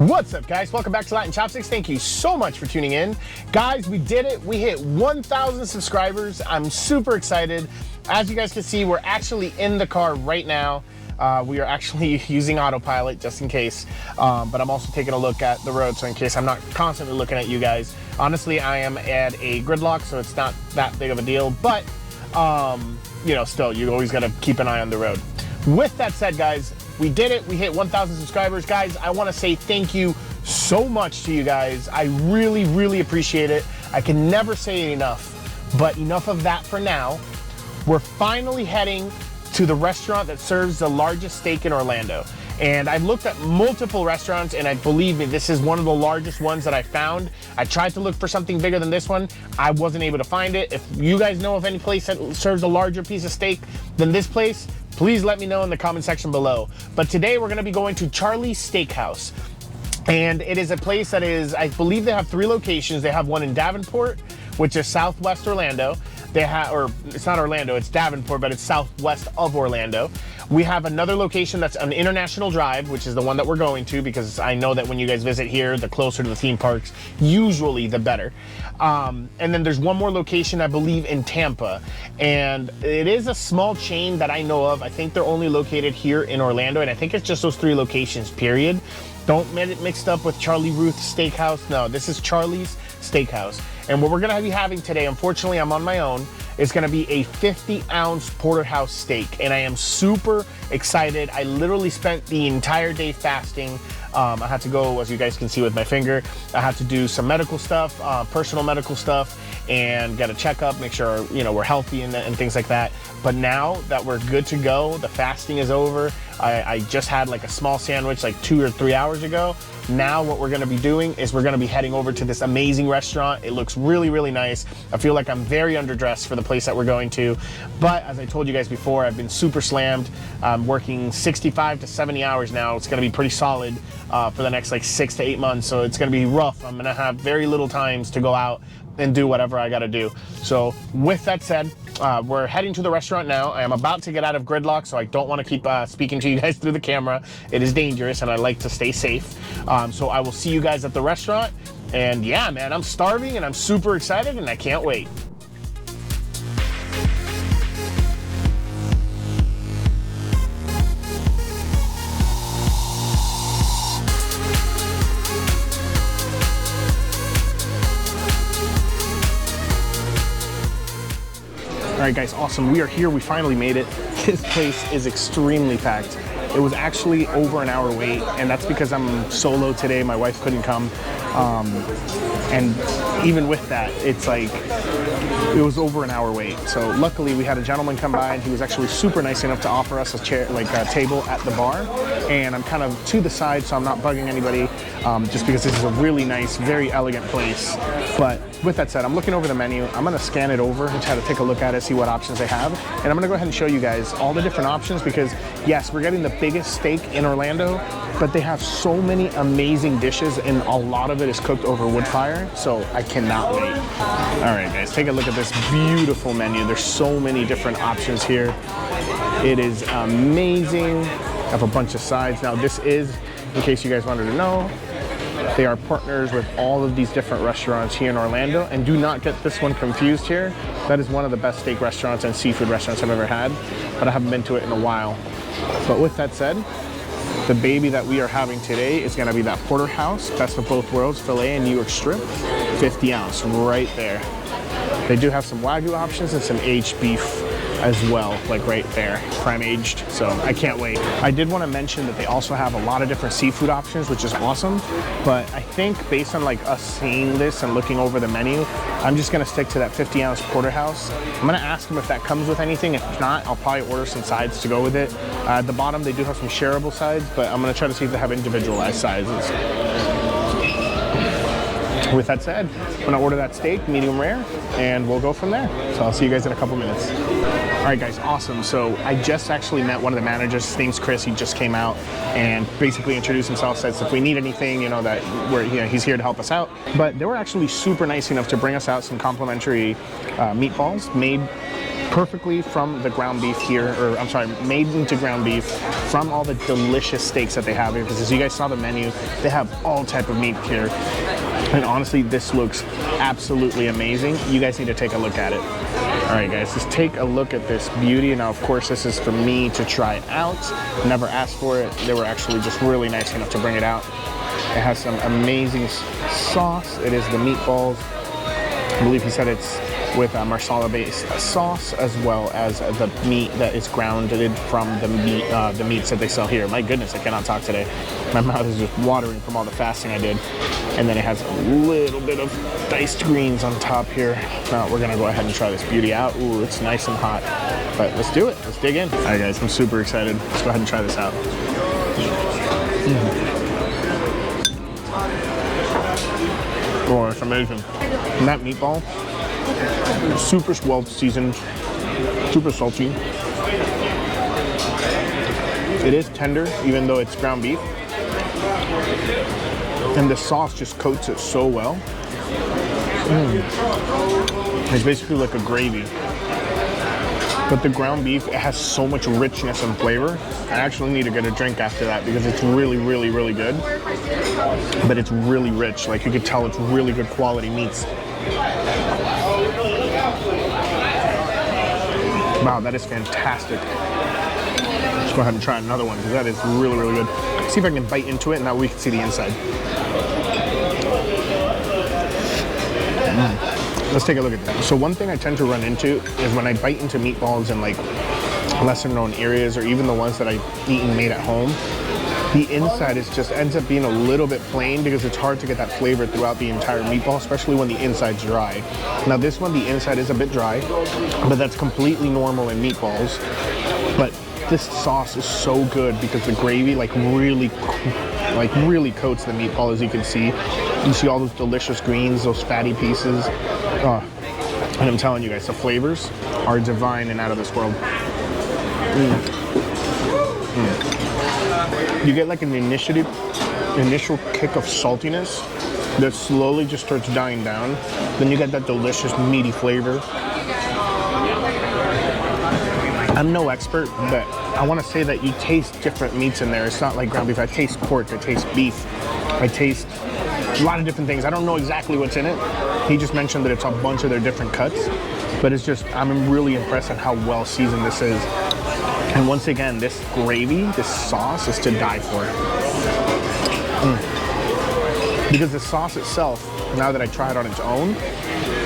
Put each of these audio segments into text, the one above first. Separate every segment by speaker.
Speaker 1: What's up, guys? Welcome back to Latin Chopsticks. Thank you so much for tuning in. Guys, we did it. We hit 1,000 subscribers. I'm super excited. As you guys can see, we're actually in the car right now. We are actually using autopilot just in case, but I'm also taking a look at the road, so in case I'm not constantly looking at you guys. Honestly, I am at a gridlock, so it's not that big of a deal, but you know, still, you always got to keep an eye on the road. With that said, guys, we did it. We hit 1,000 subscribers. Guys, I want to say thank you so much to you guys. I really, really appreciate it. I can never say it enough, but enough of that for now. We're finally heading to the restaurant that serves the largest steak in Orlando. And I've looked at multiple restaurants, and believe me, this is one of the largest ones that I found. I tried to look for something bigger than this one. I wasn't able to find it. If you guys know of any place that serves a larger piece of steak than this place, please let me know in the comment section below. But today we're gonna be going to Charley's Steakhouse. And it is a place that is, I believe they have 3 locations. They have one in Davenport, which is southwest Orlando. They have, or it's not Orlando, it's Davenport, but it's southwest of Orlando. We have another location that's on International Drive, which is the one that we're going to, because I know that when you guys visit here, the closer to the theme parks, usually the better. And then there's one more location, I believe, in Tampa. And it is a small chain that I know of. I think they're only located here in Orlando, and I think it's just those 3 locations, period. Don't get it mixed up with Charlie Ruth's Steakhouse. No, this is Charley's Steakhouse. And what we're gonna be having today, unfortunately I'm on my own, is gonna be a 50-ounce porterhouse steak. And I am super excited. I literally spent the entire day fasting. I had to go, as you guys can see with my finger, I had to do some medical stuff, personal medical stuff, and get a checkup, make sure, you know, we're healthy and things like that. But now that we're good to go, the fasting is over. I just had like a small sandwich like 2 or 3 hours ago. Now what we're gonna be doing is we're gonna be heading over to this amazing restaurant. It looks really, really nice. I feel like I'm very underdressed for the place that we're going to. But as I told you guys before, I've been super slammed. I'm working 65 to 70 hours now. It's gonna be pretty solid for the next like 6 to 8 months. So it's gonna be rough. I'm gonna have very little times to go out and do whatever I gotta do. So with that said, we're heading to the restaurant now. I am about to get out of gridlock, so I don't want to keep speaking to you guys through the camera. It is dangerous, and I like to stay safe. So I will see you guys at the restaurant. And yeah, man, I'm starving, and I'm super excited, and I can't wait. All right, guys, awesome. We are here. We finally made it. This place is extremely packed. It was actually over an hour wait, and that's because I'm solo today. My wife couldn't come. And even with that, it's like, it was over an hour wait. So luckily we had a gentleman come by, and he was actually super nice enough to offer us a chair, like a table at the bar. And I'm kind of to the side, so I'm not bugging anybody, just because this is a really nice, very elegant place. But with that said, I'm looking over the menu. I'm gonna scan it over and try to take a look at it, see what options they have. And I'm gonna go ahead and show you guys all the different options, because yes, we're getting the biggest steak in Orlando, but they have so many amazing dishes, and a lot of it is cooked over wood fire. So I cannot wait. All right, guys, take a look at this beautiful menu. There's so many different options here. It is amazing. I have a bunch of sides. Now this is, in case you guys wanted to know, they are partners with all of these different restaurants here in Orlando. And do not get this one confused here. That is one of the best steak restaurants and seafood restaurants I've ever had, but I haven't been to it in a while. But with that said, the baby that we are having today is gonna be that porterhouse, best of both worlds, filet and New York strip, 50 ounce right there. They do have some Wagyu options and some aged beef as well, like right there, prime aged. So I can't wait. I did want to mention that they also have a lot of different seafood options, which is awesome. But I think based on like us seeing this and looking over the menu, I'm just gonna stick to that 50-ounce porterhouse. I'm gonna ask them if that comes with anything. If not, I'll probably order some sides to go with it. At the bottom, they do have some shareable sides, but I'm gonna try to see if they have individualized sizes. With that said, I'm gonna order that steak, medium rare, and we'll go from there. So I'll see you guys in a couple minutes. All right, guys, awesome. So I just actually met one of the managers. His name's Chris. He just came out and basically introduced himself, says if we need anything, you know, that he's here to help us out. But they were actually super nice enough to bring us out some complimentary meatballs made perfectly from the ground beef here, or I'm sorry, made into ground beef from all the delicious steaks that they have here, because as you guys saw the menu, they have all type of meat here. And honestly, this looks absolutely amazing. You guys need to take a look at it. All right, guys, just take a look at this beauty. Now, of course, this is for me to try out. Never asked for it. They were actually just really nice enough to bring it out. It has some amazing sauce. It is the meatballs. I believe he said it's with a marsala-based sauce, as well as the meat that is grounded from the meats that they sell here. My goodness, I cannot talk today. My mouth is just watering from all the fasting I did. And then it has a little bit of diced greens on top here. Now we're gonna go ahead and try this beauty out. Ooh, it's nice and hot. But let's do it. Let's dig in. All right, guys, I'm super excited. Let's go ahead and try this out. Oh, it's amazing. And that meatball, super well seasoned, super salty. It is tender, even though it's ground beef. And the sauce just coats it so well. It's basically like a gravy. But the ground beef, it has so much richness and flavor. I actually need to get a drink after that because it's really, really, really good. But it's really rich. Like, you could tell it's really good quality meats. Wow, that is fantastic. Let's go ahead and try another one because that is really, really good. See if I can bite into it and now we can see the inside. Let's take a look at that. So one thing I tend to run into is when I bite into meatballs in like lesser known areas, or even the ones that I've eaten made at home, the inside is just ends up being a little bit plain because it's hard to get that flavor throughout the entire meatball, especially when the inside's dry. Now this one, the inside is a bit dry, but that's completely normal in meatballs. But this sauce is so good because the gravy really coats the meatball, as you can see. You see all those delicious greens, those fatty pieces. And I'm telling you guys, the flavors are divine and out of this world. You get like an initial kick of saltiness that slowly just starts dying down. Then you get that delicious meaty flavor. I'm no expert, but I want to say that you taste different meats in there. It's not like ground beef. I taste pork, I taste beef, I taste a lot of different things. I don't know exactly what's in it. He just mentioned that it's a bunch of their different cuts, but it's just, I'm really impressed at how well seasoned this is. And once again, this gravy, this sauce is to die for. Because the sauce itself, now that I try it on its own,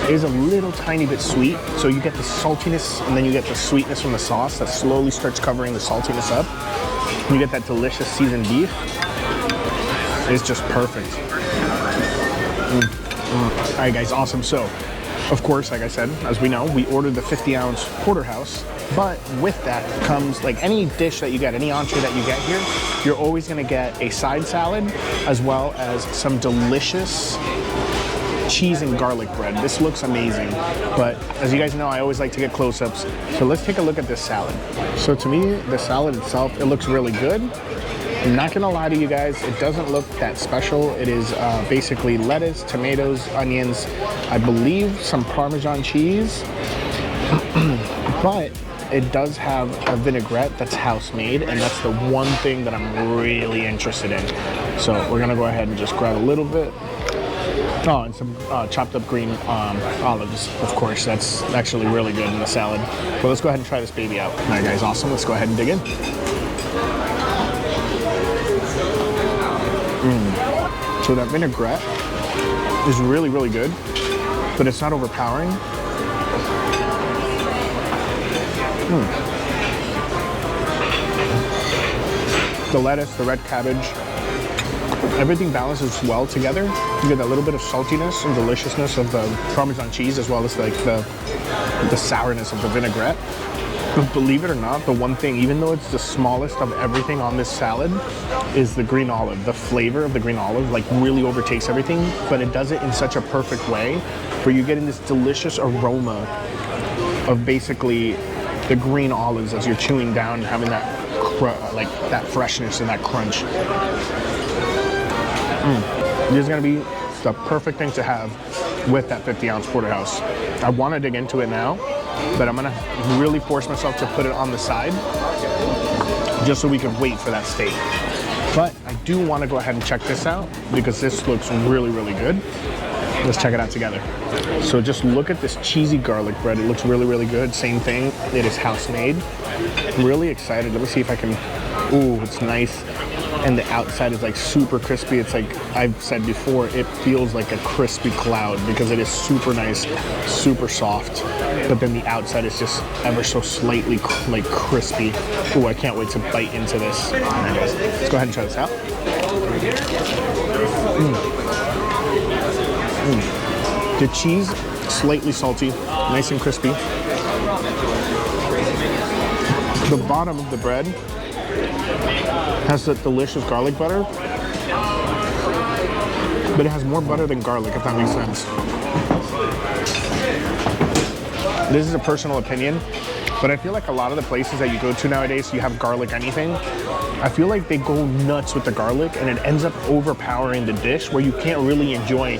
Speaker 1: is a little tiny bit sweet. So you get the saltiness and then you get the sweetness from the sauce that slowly starts covering the saltiness up. And you get that delicious seasoned beef. It's just perfect. All right, guys, awesome. So, of course, like I said, as we know, we ordered the 50-ounce porterhouse. But with that comes, like any dish that you get, any entree that you get here, you're always gonna get a side salad as well as some delicious cheese and garlic bread. This looks amazing, but as you guys know, I always like to get close-ups. So let's take a look at this salad. So to me, the salad itself, it looks really good. I'm not gonna lie to you guys, it doesn't look that special. It is basically lettuce, tomatoes, onions, I believe some Parmesan cheese, but it does have a vinaigrette that's house-made, and that's the one thing that I'm really interested in. So we're gonna go ahead and just grab a little bit. Oh, and some chopped up green olives, of course. That's actually really good in the salad. But let's go ahead and try this baby out. All right, guys, awesome. Let's go ahead and dig in. So that vinaigrette is really, really good, but it's not overpowering. The lettuce, the red cabbage, everything balances well together. You get that little bit of saltiness and deliciousness of the Parmesan cheese, as well as like the sourness of the vinaigrette. But believe it or not, the one thing, even though it's the smallest of everything on this salad, is the green olive. The flavor of the green olive like really overtakes everything, but it does it in such a perfect way where you're getting this delicious aroma of basically the green olives as you're chewing down and having that that freshness and that crunch. This is gonna be the perfect thing to have with that 50-ounce porterhouse. I want to dig into it now but I'm gonna really force myself to put it on the side just so we can wait for that steak. But I do want to go ahead and check this out because this looks really, really good. Let's check it out together. So just look at this cheesy garlic bread. It looks really, really good. Same thing, it is house made. I'm really excited. Let me see if I can, ooh, it's nice. And the outside is like super crispy. It's like I've said before, it feels like a crispy cloud because it is super nice, super soft. But then the outside is just ever so slightly like crispy. Ooh, I can't wait to bite into this. Anyways, let's go ahead and try this out. The cheese, slightly salty, nice and crispy. The bottom of the bread has that delicious garlic butter, but it has more butter than garlic, if that makes sense. This is a personal opinion, but I feel like a lot of the places that you go to nowadays, you have garlic anything, I feel like they go nuts with the garlic and it ends up overpowering the dish where you can't really enjoy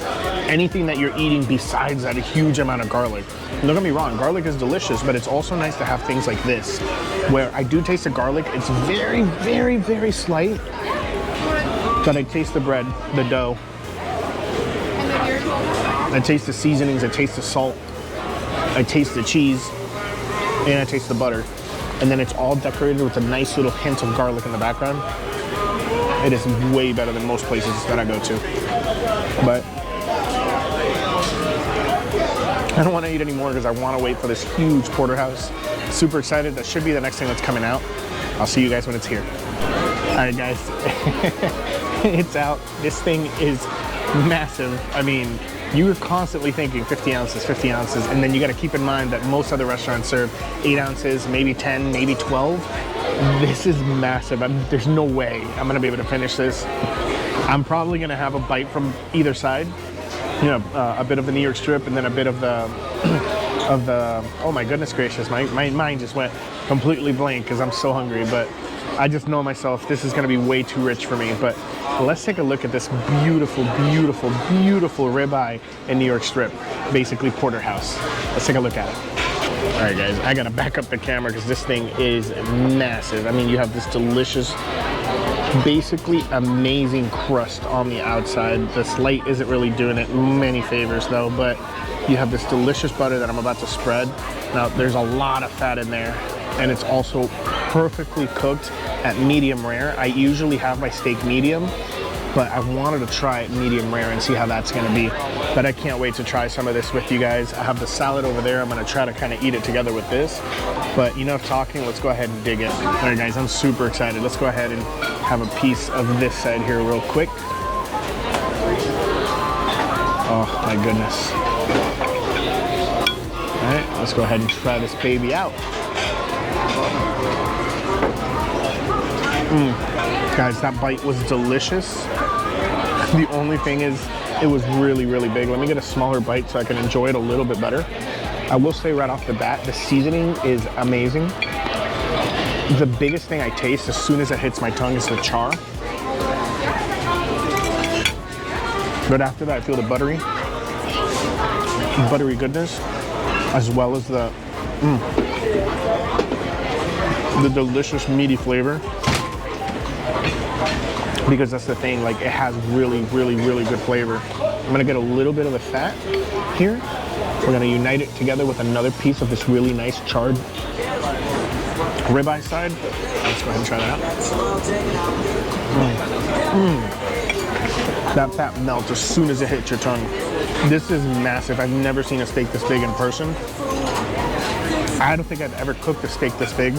Speaker 1: anything that you're eating besides that a huge amount of garlic. Don't get me wrong, garlic is delicious, but it's also nice to have things like this, where I do taste the garlic. It's very, very, very slight, but I taste the bread, the dough. I taste the seasonings, I taste the salt, I taste the cheese, and I taste the butter. And then it's all decorated with a nice little hint of garlic in the background. It is way better than most places that I go to. But I don't want to eat any more because I want to wait for this huge porterhouse. Super excited. That should be the next thing that's coming out. I'll see you guys when it's here. All right, guys. It's out. This thing is massive. I mean, you're constantly thinking 50 ounces, and then you got to keep in mind that most other restaurants serve 8 ounces, maybe 10, maybe 12. This is massive. There's no way I'm going to be able to finish this. I'm probably going to have a bite from either side. You know, a bit of the New York strip and then a bit of the, oh my goodness gracious, my mind just went completely blank because I'm so hungry, but I just know myself, this is gonna be way too rich for me. But let's take a look at this beautiful, beautiful, beautiful ribeye in New York strip, basically porterhouse. Let's take a look at it. All right, guys, I gotta back up the camera because this thing is massive. I mean, you have this delicious, basically amazing crust on the outside. This light isn't really doing it many favors though, but you have this delicious butter that I'm about to spread. Now, there's a lot of fat in there, and it's also perfectly cooked at medium rare. I usually have my steak medium, but I wanted to try it medium rare and see how that's gonna be. But I can't wait to try some of this with you guys. I have the salad over there. I'm gonna try to kind of eat it together with this. But enough talking, let's go ahead and dig in. All right, guys, I'm super excited. Let's go ahead and have a piece of this side here real quick. Oh my goodness. All right, let's go ahead and try this baby out. Guys, that bite was delicious. The only thing is, it was really, really big. Let me get a smaller bite so I can enjoy it a little bit better. I will say right off the bat, the seasoning is amazing. The biggest thing I taste as soon as it hits my tongue is the char. But after that, I feel the buttery goodness, as well as the delicious meaty flavor. Because that's the thing, like, it has really, really, really good flavor. I'm gonna get a little bit of the fat here. We're gonna unite it together with another piece of this really nice charred ribeye side. Let's go ahead and try that out. That fat melts as soon as it hits your tongue. This is massive. I've never seen a steak this big in person. I don't think I've ever cooked a steak this big.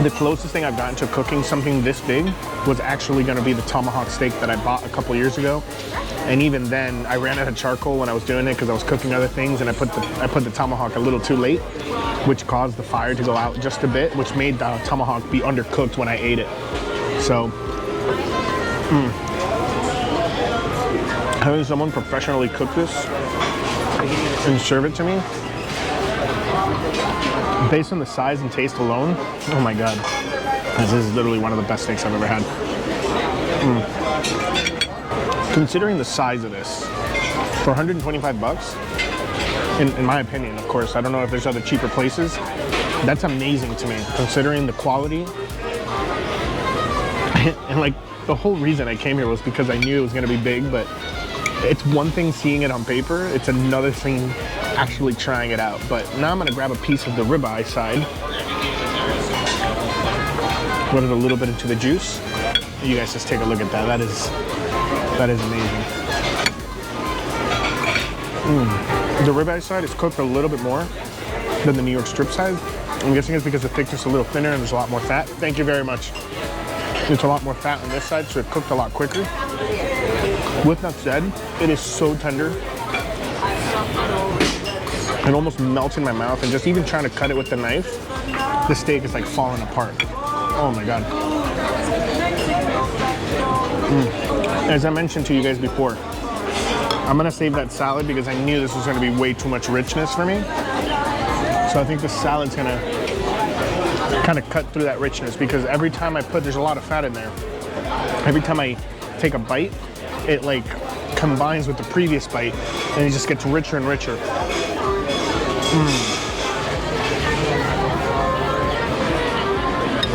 Speaker 1: The closest thing I've gotten to cooking something this big was actually going to be the tomahawk steak that I bought a couple years ago. And even then, I ran out of charcoal when I was doing it because I was cooking other things, and I put the tomahawk a little too late, which caused the fire to go out just a bit, which made the tomahawk be undercooked when I ate it. So, having someone professionally cook this and serve it to me, based on the size and taste alone, oh my God, this is literally one of the best steaks I've ever had. Considering the size of this, for 125 bucks, in my opinion, of course. I don't know if there's other cheaper places. That's amazing to me, considering the quality. And like, the whole reason I came here was because I knew it was gonna be big, but it's one thing seeing it on paper, it's another thing actually trying it out. But now I'm gonna grab a piece of the ribeye side, put it a little bit into the juice. You guys just take a look at that. That is amazing. The ribeye side is cooked a little bit more than the New York strip side. I'm guessing it's because the thickness is a little thinner and there's a lot more fat. Thank you very much. It's a lot more fat on this side, so it cooked a lot quicker. With that said, it is so tender. It almost melts in my mouth, and just even trying to cut it with the knife, the steak is like falling apart. Oh my God. As I mentioned to you guys before, I'm gonna save that salad because I knew this was gonna be way too much richness for me. So I think the salad's gonna kind of cut through that richness, because every time there's a lot of fat in there. Every time I take a bite, it like combines with the previous bite and it just gets richer and richer.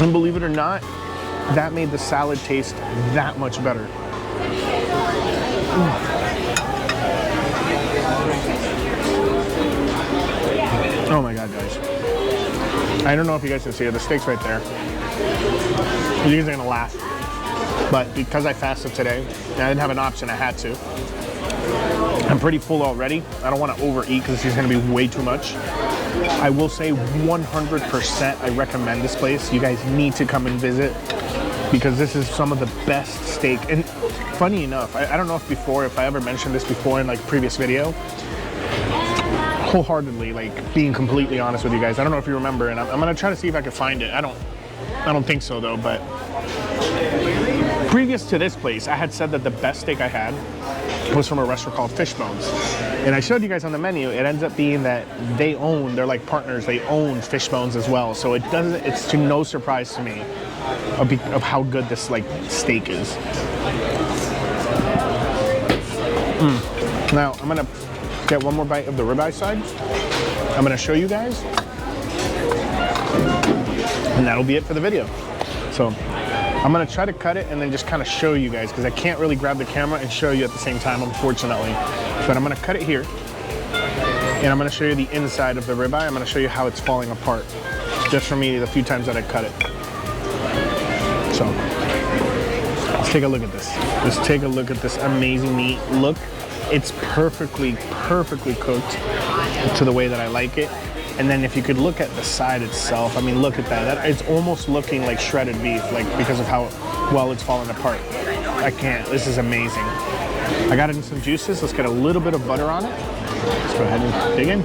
Speaker 1: And believe it or not, that made the salad taste that much better. Oh my God, guys. I don't know if you guys can see it, the steak's right there. You guys are gonna laugh. But because I fasted today, and I didn't have an option, I had to. I'm pretty full already. I don't wanna overeat because this is gonna be way too much. I will say 100% I recommend this place. You guys need to come and visit because this is some of the best steak. And funny enough, I don't know if I ever mentioned this before in like a previous video. Wholeheartedly, like being completely honest with you guys, I don't know if you remember, and I'm gonna try to see if I can find it. I don't think so though, but previous to this place, I had said that the best steak I had was from a restaurant called Fishbones. And I showed you guys on the menu, it ends up being that they're like partners, they own Fishbones as well. So it's to no surprise to me of how good this like steak is. Now, I'm gonna get one more bite of the ribeye side. I'm gonna show you guys. And that'll be it for the video. So I'm gonna try to cut it and then just kind of show you guys, because I can't really grab the camera and show you at the same time, unfortunately. But I'm gonna cut it here, and I'm gonna show you the inside of the ribeye. I'm gonna show you how it's falling apart, just for me the few times that I cut it. So let's take a look at this. Let's take a look at this amazing meat. Look, it's perfectly cooked to the way that I like it. And then if you could look at the side itself, I mean, look at that. It's almost looking like shredded beef, like because of how well it's falling apart. I can't, this is amazing. I got it in some juices. Let's get a little bit of butter on it. Let's go ahead and dig in.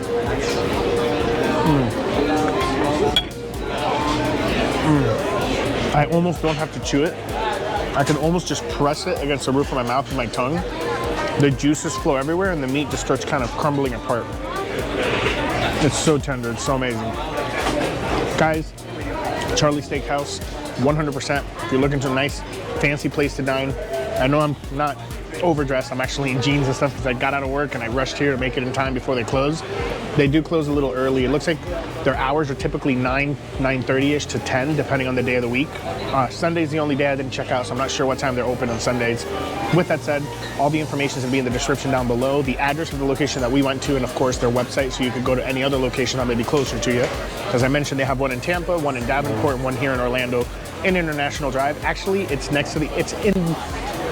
Speaker 1: I almost don't have to chew it. I can almost just press it against the roof of my mouth with my tongue. The juices flow everywhere and the meat just starts kind of crumbling apart. It's so tender, it's so amazing. Guys, Charley Steakhouse, 100%. If you're looking for a nice, fancy place to dine, I know I'm not overdressed. I'm actually in jeans and stuff because I got out of work and I rushed here to make it in time before they close. They do close a little early. It looks like their hours are typically 9:30ish to 10, depending on the day of the week. Sunday's the only day I didn't check out, so I'm not sure what time they're open on Sundays. With that said, all the information is going to be in the description down below. The address of the location that we went to, and of course their website, so you could go to any other location that may be closer to you. As I mentioned, they have one in Tampa, one in Davenport, and one here in Orlando in International Drive. Actually, it's in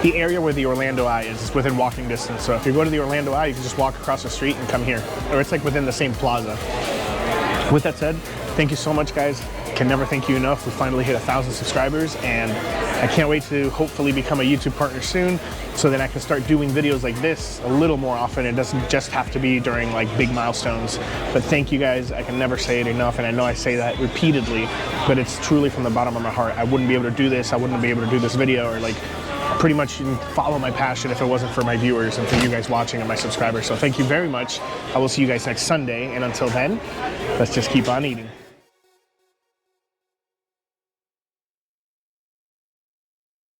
Speaker 1: the area where the Orlando Eye is. It's within walking distance. So if you go to the Orlando Eye, you can just walk across the street and come here. Or it's like within the same plaza. With that said, thank you so much, guys. Can never thank you enough. We finally hit 1,000 subscribers, and I can't wait to hopefully become a YouTube partner soon, so that I can start doing videos like this a little more often. It doesn't just have to be during like big milestones. But thank you guys. I can never say it enough, and I know I say that repeatedly, but it's truly from the bottom of my heart. I wouldn't be able to do this. I wouldn't be able to do this video, or like pretty much follow my passion if it wasn't for my viewers and for you guys watching and my subscribers. So thank you very much. I will see you guys next Sunday, and until then, let's just keep on eating.